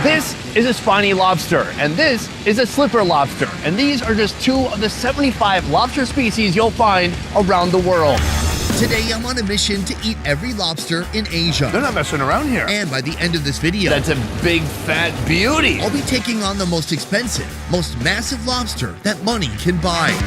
This is a spiny lobster, and this is a slipper lobster. And these are just 2 of the 75 lobster species you'll find around the world. Today, I'm on a mission to eat every lobster in Asia. They're not messing around here. And by the end of this video, That's a big fat beauty. I'll be taking on the most expensive, most massive lobster that money can buy.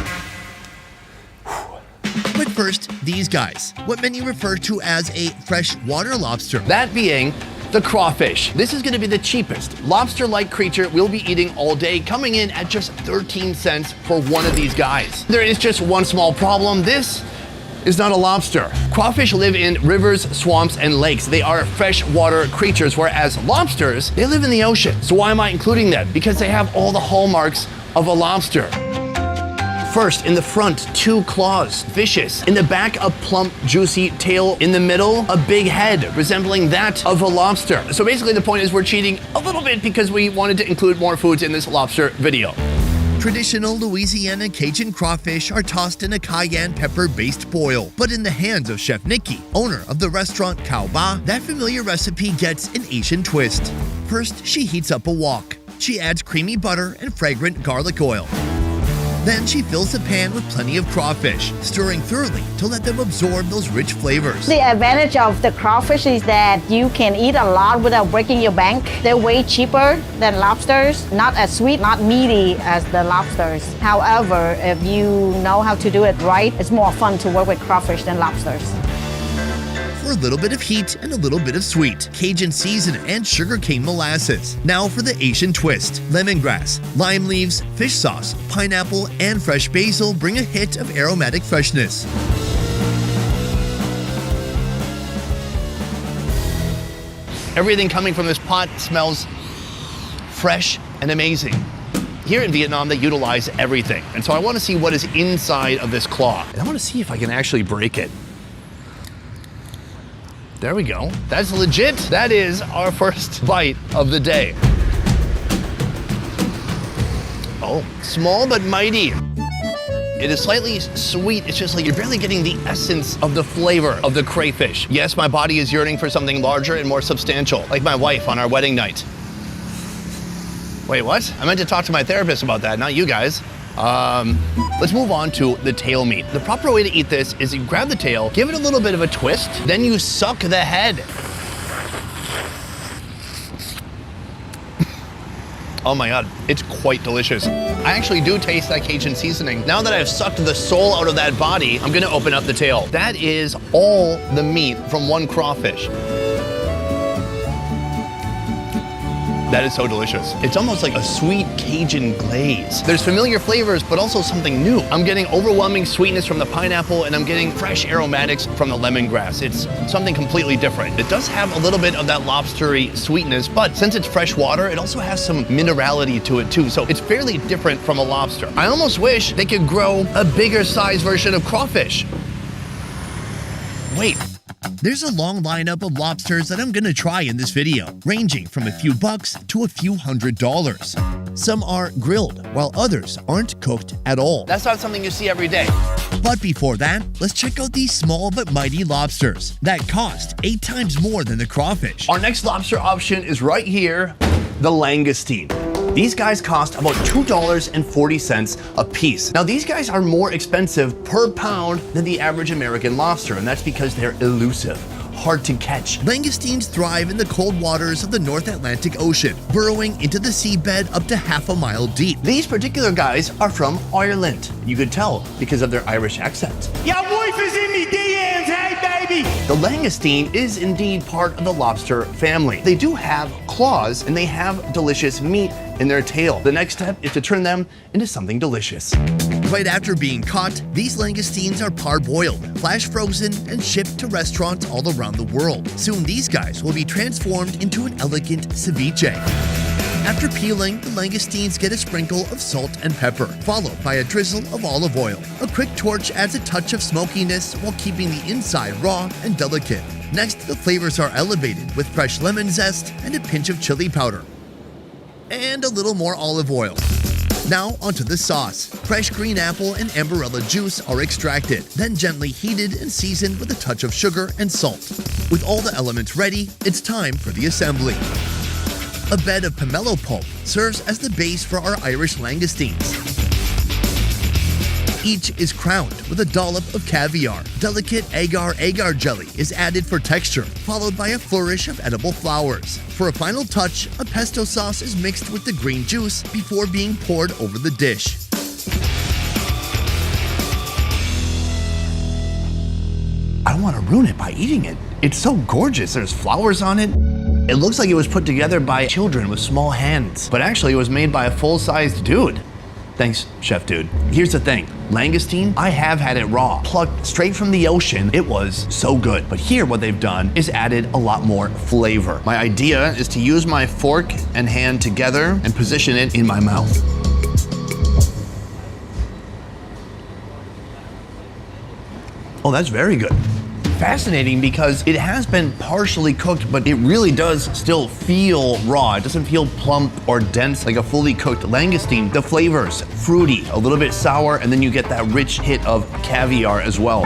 But first, these guys, what many refer to as a freshwater lobster. That being the crawfish. This is going to be the cheapest lobster-like creature we'll be eating all day, coming in at just 13 cents for one of these guys. There is just one small problem. This is not a lobster. Crawfish live in rivers, swamps, and lakes. They are freshwater creatures, whereas lobsters, they live in the ocean. So why am I including them? Because they have all the hallmarks of a lobster. First, in the front, 2 claws, vicious. In the back, a plump, juicy tail. In the middle, a big head, resembling that of a lobster. So basically the point is we're cheating a little bit because we wanted to include more foods in this lobster video. Traditional Louisiana Cajun crawfish are tossed in a cayenne pepper-based boil. But in the hands of Chef Nikki, owner of the restaurant Cao Ba, that familiar recipe gets an Asian twist. First, she heats up a wok. She adds creamy butter and fragrant garlic oil. Then she fills the pan with plenty of crawfish, stirring thoroughly to let them absorb those rich flavors. The advantage of the crawfish is that you can eat a lot without breaking your bank. They're way cheaper than lobsters, not as sweet, not meaty as the lobsters. However, if you know how to do it right, it's more fun to work with crawfish than lobsters. For a little bit of heat and a little bit of sweet, Cajun seasoning and sugarcane molasses. Now for the Asian twist. Lemongrass, lime leaves, fish sauce, pineapple, and fresh basil bring a hit of aromatic freshness. Everything coming from this pot smells fresh and amazing. Here in Vietnam, they utilize everything. And so I want to see what is inside of this claw. And I want to see if I can actually break it. There we go. That's legit. That is our first bite of the day. Oh, small but mighty. It is slightly sweet. It's just like you're barely getting the essence of the flavor of the crayfish. Yes, my body is yearning for something larger and more substantial, like my wife on our wedding night. Wait, what? I meant to talk to my therapist about that, not you guys. Let's move on to the tail meat. The proper way to eat this is you grab the tail, give it a little bit of a twist, then you suck the head. Oh my God, it's quite delicious. I actually do taste that Cajun seasoning. Now that I've sucked the soul out of that body, I'm gonna open up the tail. That is all the meat from one crawfish. That is so delicious. It's almost like a sweet Cajun glaze. There's familiar flavors, but also something new. I'm getting overwhelming sweetness from the pineapple, and I'm getting fresh aromatics from the lemongrass. It's something completely different. It does have a little bit of that lobstery sweetness, but since it's fresh water, it also has some minerality to it too. So it's fairly different from a lobster. I almost wish they could grow a bigger size version of crawfish. Wait. There's a long lineup of lobsters that I'm gonna try in this video, ranging from a few bucks to a few $100s. Some are grilled, while others aren't cooked at all. That's not something you see every day. But before that, let's check out these small but mighty lobsters that cost 8 times more than the crawfish. Our next lobster option is right here, the langoustine. These guys cost about $2.40 a piece. Now these guys are more expensive per pound than the average American lobster, and that's because they're elusive, hard to catch. Langoustines thrive in the cold waters of the North Atlantic Ocean, burrowing into the seabed up to half a mile deep. These particular guys are from Ireland. You could tell because of their Irish accent. Your wife is in me DMs, hey baby! The langoustine is indeed part of the lobster family. They do have claws and they have delicious meat in their tail. The next step is to turn them into something delicious. Right after being caught, these langoustines are parboiled, flash frozen, and shipped to restaurants all around the world. Soon these guys will be transformed into an elegant ceviche. After peeling, the langoustines get a sprinkle of salt and pepper, followed by a drizzle of olive oil. A quick torch adds a touch of smokiness while keeping the inside raw and delicate. Next, the flavors are elevated with fresh lemon zest and a pinch of chili powder. And a little more olive oil. Now onto the sauce. Fresh green apple and amberella juice are extracted, then gently heated and seasoned with a touch of sugar and salt. With all the elements ready, it's time for the assembly. A bed of pomelo pulp serves as the base for our Irish langoustines. Each is crowned with a dollop of caviar. Delicate agar-agar jelly is added for texture, followed by a flourish of edible flowers. For a final touch, a pesto sauce is mixed with the green juice before being poured over the dish. I don't want to ruin it by eating it. It's so gorgeous. There's flowers on it. It looks like it was put together by children with small hands, but actually it was made by a full-sized dude. Thanks, Chef Dude. Here's the thing, langoustine, I have had it raw, plucked straight from the ocean. It was so good. But here what they've done is added a lot more flavor. My idea is to use my fork and hand together and position it in my mouth. Oh, that's very good. Fascinating because it has been partially cooked, but it really does still feel raw. It doesn't feel plump or dense like a fully cooked langoustine. The flavors, fruity, a little bit sour, and then you get that rich hit of caviar as well.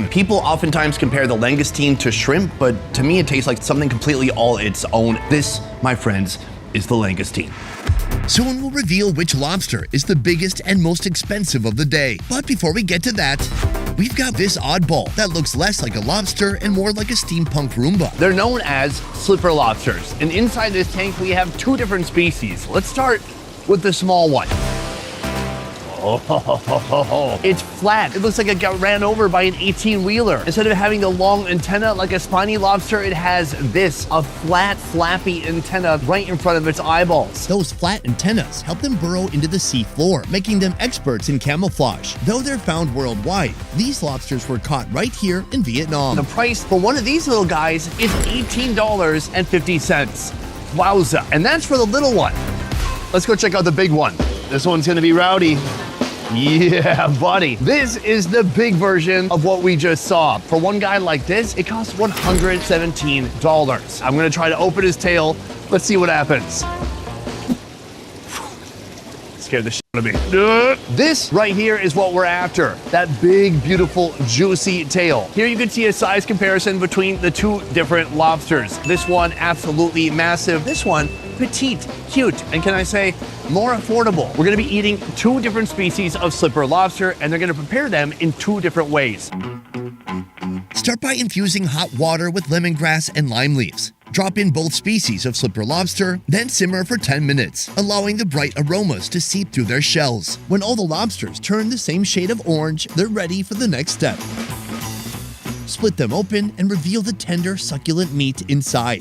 People oftentimes compare the langoustine to shrimp, but to me it tastes like something completely all its own. This, my friends, is the langoustine. Soon we'll reveal which lobster is the biggest and most expensive of the day. But before we get to that, we've got this oddball that looks less like a lobster and more like a steampunk Roomba. They're known as slipper lobsters, and inside this tank we have two different species. Let's start with the small one. Oh, it's flat. It looks like it got ran over by an 18-wheeler. Instead of having the long antenna like a spiny lobster, it has this, a flat, flappy antenna right in front of its eyeballs. Those flat antennas help them burrow into the sea floor, making them experts in camouflage. Though they're found worldwide, these lobsters were caught right here in Vietnam. The price for one of these little guys is $18.50. Wowza. And that's for the little one. Let's go check out the big one. This one's gonna be rowdy. Yeah, buddy. This is the big version of what we just saw. For one guy like this, it costs $117. I'm gonna try to open his tail. Let's see what happens. Scared the shit out of me. This right here is what we're after. That big, beautiful, juicy tail. Here you can see a size comparison between the two different lobsters. This one, absolutely massive. This one, petite, cute, and can I say, more affordable. We're gonna be eating two different species of slipper lobster, and they're gonna prepare them in two different ways. Start by infusing hot water with lemongrass and lime leaves. Drop in both species of slipper lobster, then simmer for 10 minutes, allowing the bright aromas to seep through their shells. When all the lobsters turn the same shade of orange, they're ready for the next step. Split them open and reveal the tender, succulent meat inside.